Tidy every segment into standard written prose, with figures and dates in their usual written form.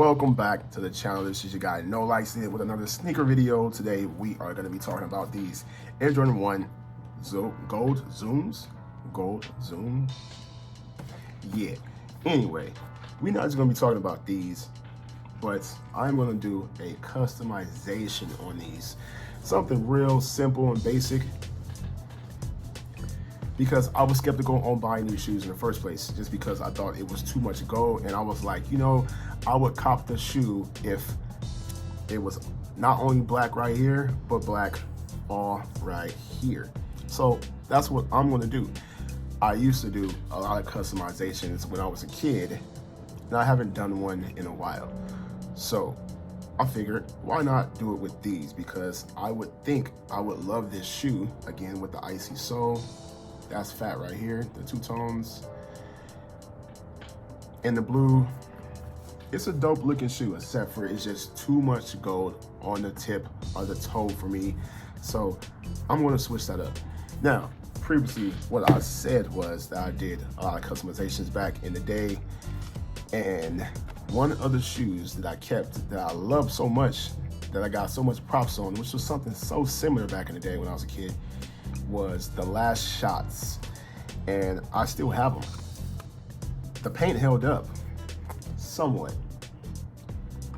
Welcome back to the channel. This is your guy No Likes It with another sneaker video. Today we are going to be talking about these Air Jordan 1 Gold Zooms. Yeah. Anyway, we're not just going to be talking about these, but I'm going to do a customization on these. Something real simple and basic, because I was skeptical on buying new shoes in the first place, just because I thought it was too much gold, and I was like, I would cop the shoe if it was not only black right here, but black all right here. So that's what I'm gonna do. I used to do a lot of customizations when I was a kid, and I haven't done one in a while. So I figured, why not do it with these? Because I would think I would love this shoe, again, with the icy sole. That's fat right here, the two tones. And the blue, it's a dope looking shoe, except for it's just too much gold on the tip of the toe for me. So I'm gonna switch that up. Now, previously, what I said was that I did a lot of customizations back in the day. And one of the shoes that I kept that I loved so much, that I got so much props on, which was something so similar back in the day when I was a kid, was the Last Shots, and I still have them. The paint held up somewhat,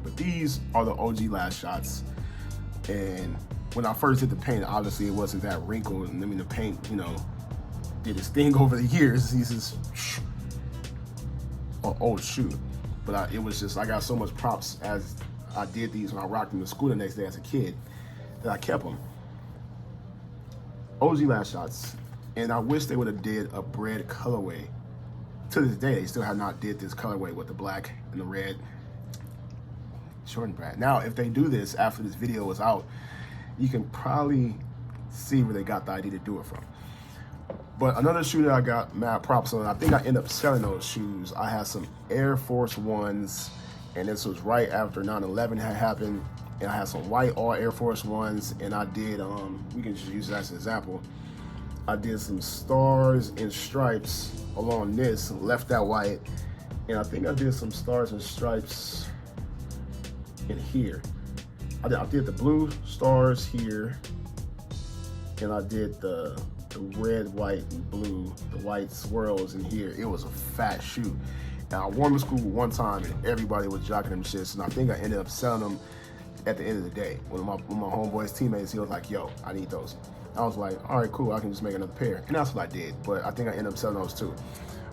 but these are the OG Last Shots. And when I first did the paint, obviously it wasn't that wrinkled, and I mean the paint, did its thing over the years. These is an old shoe, but it was just, I got so much props as I did these when I rocked them to school the next day as a kid that I kept them. OG Last Shots, and I wish they would have did a bread colorway. To this day, they still have not did this colorway with the black and the red Jordan brand. Now, if they do this after this video is out, you can probably see where they got the idea to do it from. But another shoe that I got mad props on, I think I ended up selling those shoes. I had some Air Force Ones, and this was right after 9/11 had happened. And I had some white all Air Force Ones, and I did, we can just use that as an example. I did some stars and stripes along this, left that white, and I think I did some stars and stripes in here. I did the blue stars here, and I did the red, white, and blue, the white swirls in here. It was a fat shoe. And I wore them to school one time, and everybody was jocking them shits, and I think I ended up selling them at the end of the day. One of my homeboys' teammates, he was like, yo, I need those. I was like, all right, cool, I can just make another pair. And that's what I did, but I think I ended up selling those too.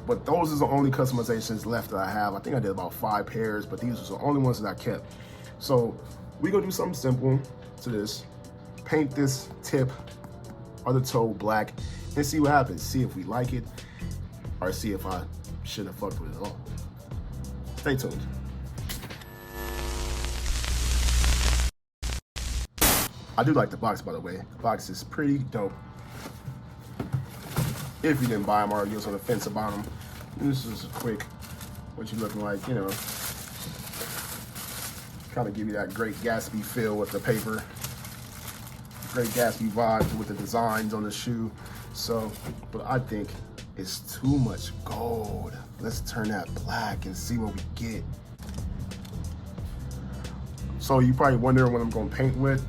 But those is the only customizations left that I have. I think I did about 5 pairs, but these are the only ones that I kept. So we gonna do something simple to this. Paint this tip or the toe black and see what happens. See if we like it, or see if I shouldn't have fucked with it at all. Stay tuned. I do like the box, by the way. The box is pretty dope. If you didn't buy them already, you was on the fence about them. This is a quick, what you looking like, kind of give you that Great Gatsby feel with the paper. Great Gatsby vibe with the designs on the shoe. So, but I think it's too much gold. Let's turn that black and see what we get. So you probably wondering what I'm gonna paint with.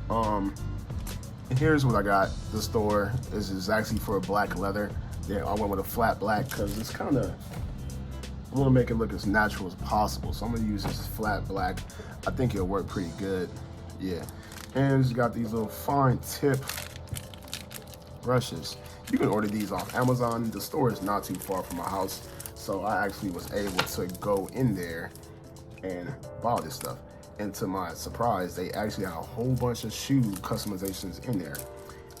Here's what I got. The store is actually for black leather. Yeah, I went with a flat black because it's kind of, I want to make it look as natural as possible. So I'm gonna use this flat black. I think it'll work pretty good. Yeah, and it's got these little fine tip brushes. You can order these off Amazon. The store is not too far from my house, so I actually was able to go in there and buy this stuff. And to my surprise, they actually had a whole bunch of shoe customizations in there.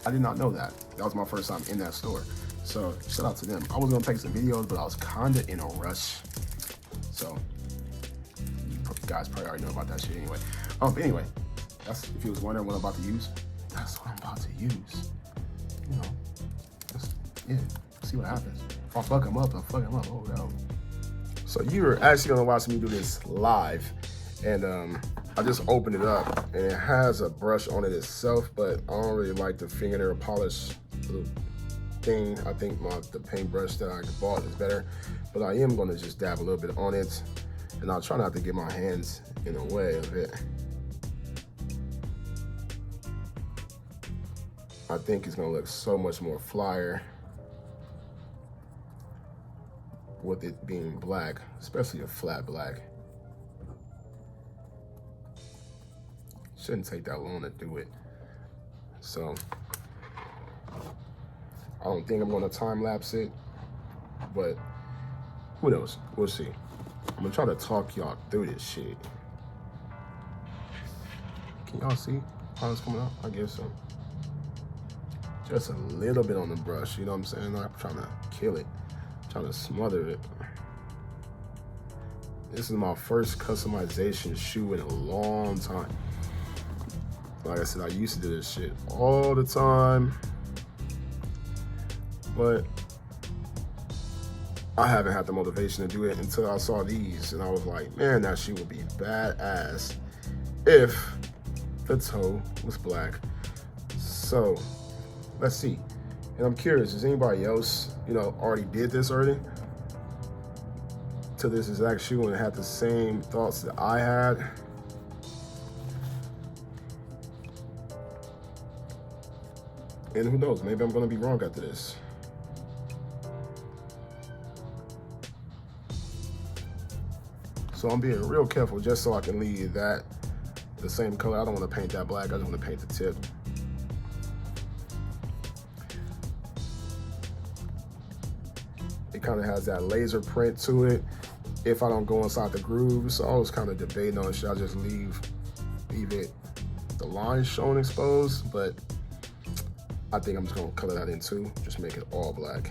I did not know that. That was my first time in that store. So shout out to them. I was gonna take some videos, but I was kinda in a rush. So you guys probably already know about that shit anyway. But anyway, that's, if you was wondering what I'm about to use, that's what I'm about to use. Yeah, see what happens. If I fuck them up, I'll fuck them up. Oh no. So you're actually gonna watch me do this live. And I just opened it up, and it has a brush on it itself, but I don't really like the fingernail polish thing. I think the paintbrush that I bought is better, but I am gonna just dab a little bit on it And I'll try not to get my hands in the way of it. I think it's gonna look so much more flyer with it being black, especially a flat black. Shouldn't take that long to do it. So I don't think I'm gonna time lapse it, but who knows? We'll see. I'm gonna try to talk y'all through this shit. Can y'all see how it's coming out? I guess so. Just a little bit on the brush, you know what I'm saying? I'm trying to kill it, trying to smother it. This is my first customization shoe in a long time. Like I said, I used to do this shit all the time, but I haven't had the motivation to do it until I saw these, and I was like, man, that shoe would be badass if the toe was black. So let's see. And I'm curious, does anybody else, already did this already to this exact shoe and had the same thoughts that I had? And who knows, maybe I'm gonna be wrong after this. So I'm being real careful just so I can leave that the same color. I don't want to paint that black, I just want to paint the tip. It kind of has that laser print to it if I don't go inside the groove. So I was kind of debating on should I just leave it the lines showing exposed, but I think I'm just gonna color that in too, just make it all black.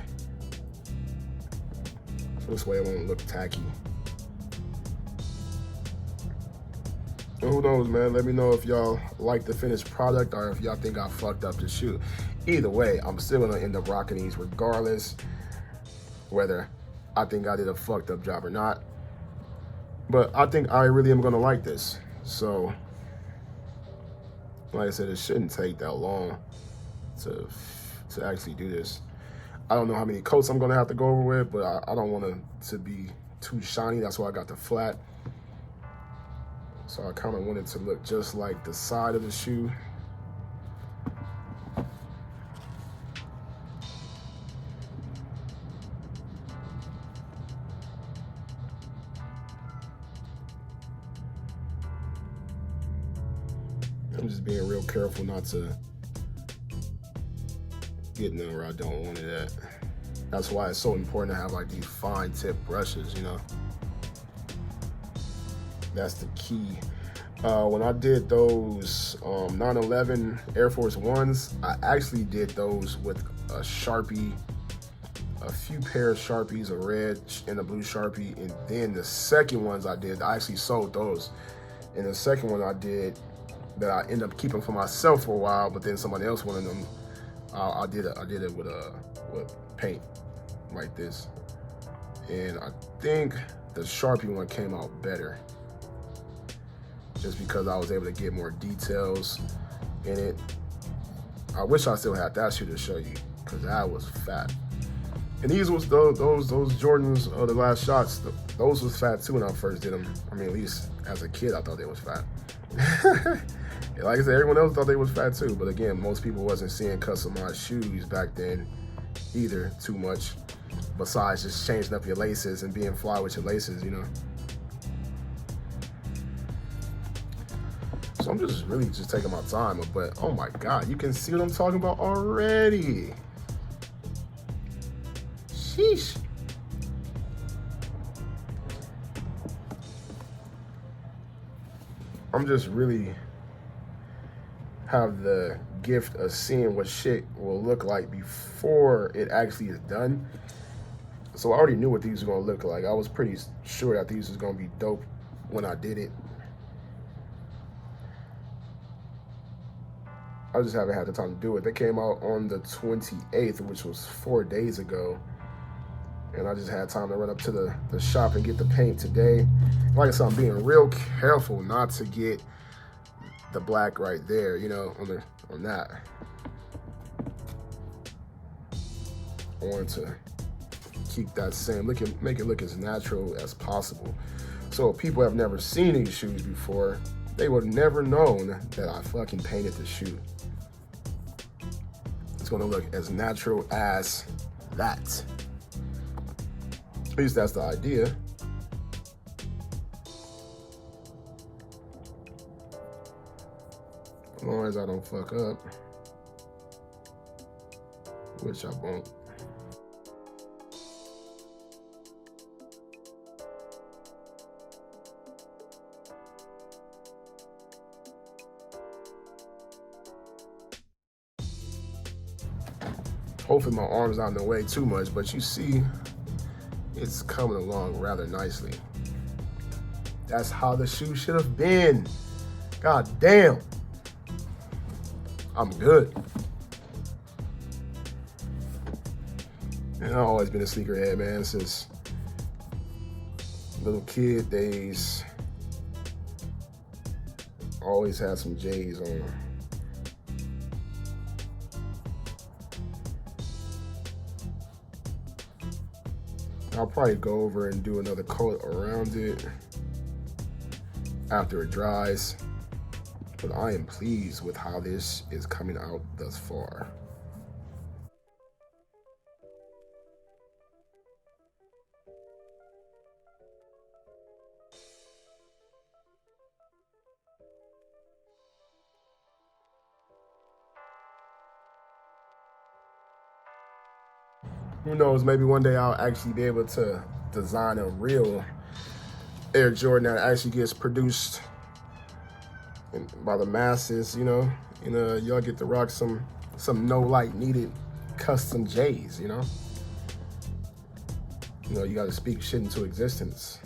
So this way it won't look tacky. And who knows, man? Let me know if y'all like the finished product or if y'all think I fucked up the shoe. Either way, I'm still gonna end up rocking these regardless, whether I think I did a fucked up job or not. But I think I really am gonna like this. So, like I said, it shouldn't take that long to actually do this. I don't know how many coats I'm gonna have to go over with, but I don't want it to be too shiny. That's why I got the flat. So I kind of want it to look just like the side of the shoe. I'm just being real careful not to get none where I don't want it at. That's why it's so important to have like these fine tip brushes, That's the key. When I did those 911 Air Force Ones, I actually did those with a Sharpie, a few pair of Sharpies, a red and a blue Sharpie, and then the second ones I actually sold those. And the second one I did that I ended up keeping for myself for a while, but then somebody else wanted them. I did it with paint like this, and I think the Sharpie one came out better, just because I was able to get more details in it. I wish I still had that shoe to show you, because that was fat. And these was those Jordans, the last shots. Those was fat too when I first did them. I mean, at least as a kid, I thought they was fat. And like I said, everyone else thought they was fat too. But again, most people wasn't seeing customized shoes back then either too much, besides just changing up your laces and being fly with your laces, So I'm just really just taking my time. But oh my God, you can see what I'm talking about already. Sheesh. I'm just really have the gift of seeing what shit will look like before it actually is done. So I already knew what these were gonna look like. I was pretty sure that these was gonna be dope when I did it. I just haven't had the time to do it. They came out on the 28th, which was 4 days ago. And I just had time to run up to the shop and get the paint today. Like I said, I'm being real careful not to get the black right there, on that. I wanted to keep that same, make it look as natural as possible. So if people have never seen these shoes before, they would have never known that I fucking painted the shoe. It's gonna look as natural as that. At least that's the idea. As long as I don't fuck up, which I won't. Hopefully my arm's not in the way too much, but you see it's coming along rather nicely. That's how the shoe should have been. God damn. I'm good. And I've always been a sneakerhead, man, since little kid days. Always had some J's on. I'll probably go over and do another coat around it after it dries. But I am pleased with how this is coming out thus far. Who knows, maybe one day I'll actually be able to design a real Air Jordan that actually gets produced by the masses, you know. Y'all get to rock some no light needed custom J's, you know. You gotta speak shit into existence.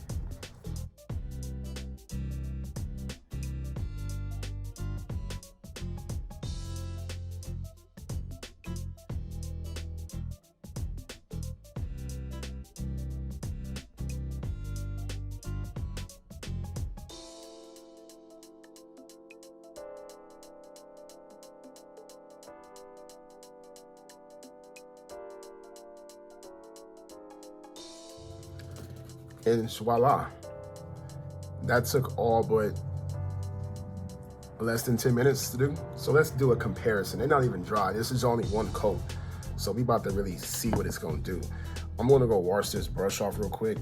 And voila, that took all but less than 10 minutes to do. So let's do a comparison. They're not even dry. This is only one coat. So we about to really see what it's gonna do. I'm gonna go wash this brush off real quick,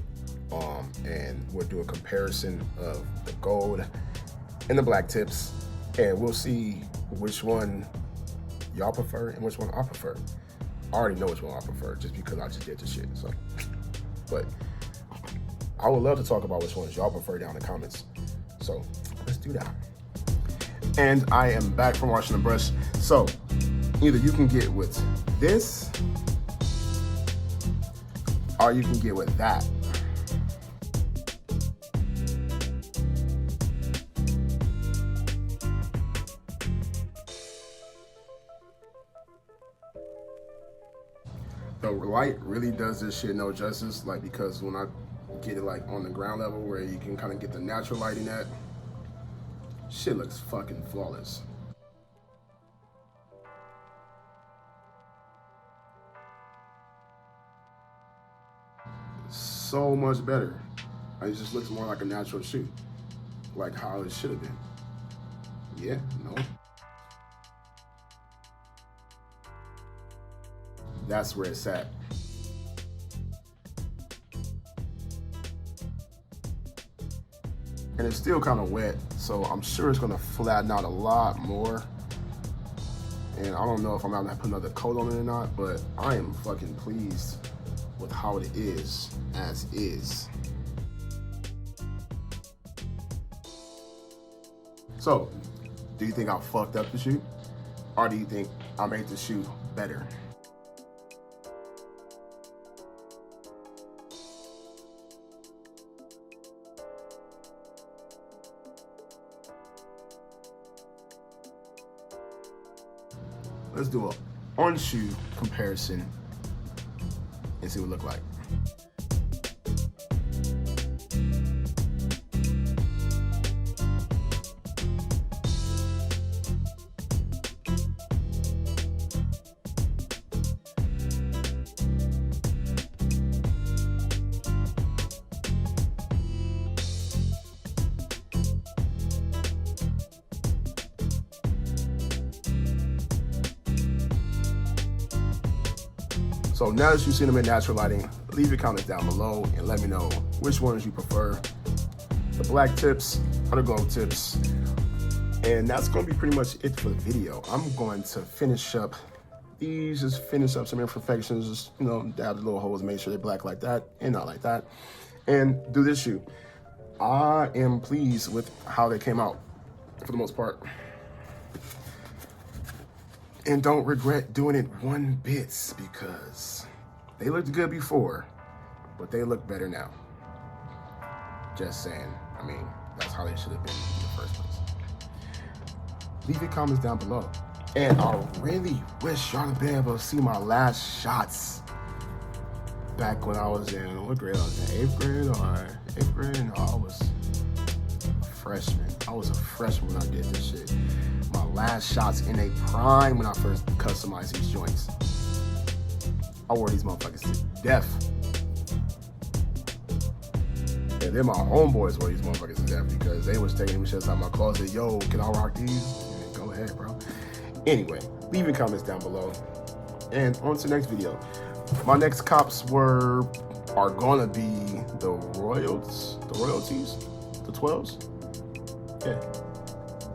and we'll do a comparison of the gold and the black tips, and we'll see which one y'all prefer and which one I prefer. I already know which one I prefer just because I just did the shit, so. But I would love to talk about which ones y'all prefer down in the comments. So let's do that. And I am back from washing the brush. So either you can get with this or you can get with that. The light really does this shit no justice, like, because when I get it like on the ground level where you can kind of get the natural lighting at, shit looks fucking flawless. So much better. It just looks more like a natural shoe, like how it should have been. Yeah, no. That's where it's at. And it's still kind of wet, so I'm sure it's gonna flatten out a lot more. And I don't know if I'm gonna put another coat on it or not, but I am fucking pleased with how it is as is. So, do you think I fucked up the shoe? Or do you think I made the shoe better? Let's do a on-shoe comparison and see what it look like. So now that you've seen them in natural lighting, leave your comments down below and let me know which ones you prefer. The black tips or the gold tips. And that's going to be pretty much it for the video. I'm going to finish up these, just finish up some imperfections, just, you know, dab the little holes, make sure they're black like that and not like that, and do this shoe. I am pleased with how they came out for the most part. And don't regret doing it one bit, because they looked good before, but they look better now. Just saying. I mean, that's how they should have been in the first place. Leave your comments down below. And I really wish y'all would be able to see my last shots back when I was in, what grade I was in, 8th grade or 8th grade? No, I was a freshman. I was a freshman when I did this shit. My last shots in a prime when I first customized these joints. I wore these motherfuckers to death. Yeah, then my homeboys wore these motherfuckers to death because they was taking them shits out my closet. Yo, can I rock these? Yeah, go ahead, bro. Anyway, leave your comments down below. And on to the next video. My next cops are gonna be the royalties, the 12s.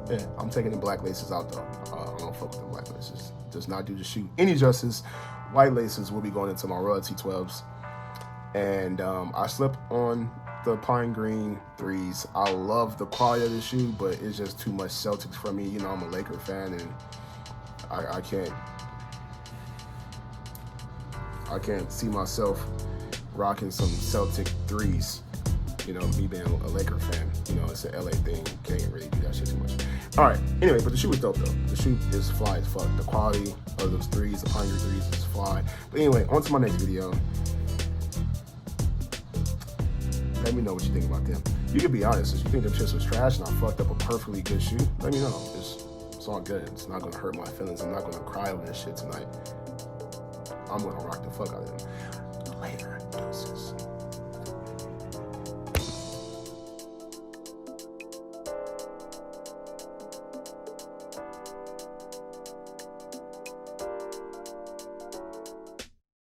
Yeah, I'm taking the black laces out though. I don't fuck with the black laces. Does not do the shoe any justice. White laces will be going into my royalty 12s. And I slipped on the pine green 3s. I love the quality of the shoe, but it's just too much Celtics for me. You know, I'm a Laker fan, and I can't see myself rocking some Celtic 3s. You know, me being a Laker fan, you know, it's an LA thing. Can't really do that shit too much. All right, anyway, but the shoe is dope though. The shoe is fly as fuck. The quality of those 3s, the pine green 3s, is fly. But anyway, on to my next video. Let me know what you think about them. You can be honest. If you think them shits was trash and I fucked up a perfectly good shoe, let me know. It's all good. It's not gonna hurt my feelings. I'm not gonna cry over this shit tonight. I'm gonna rock the fuck out of them.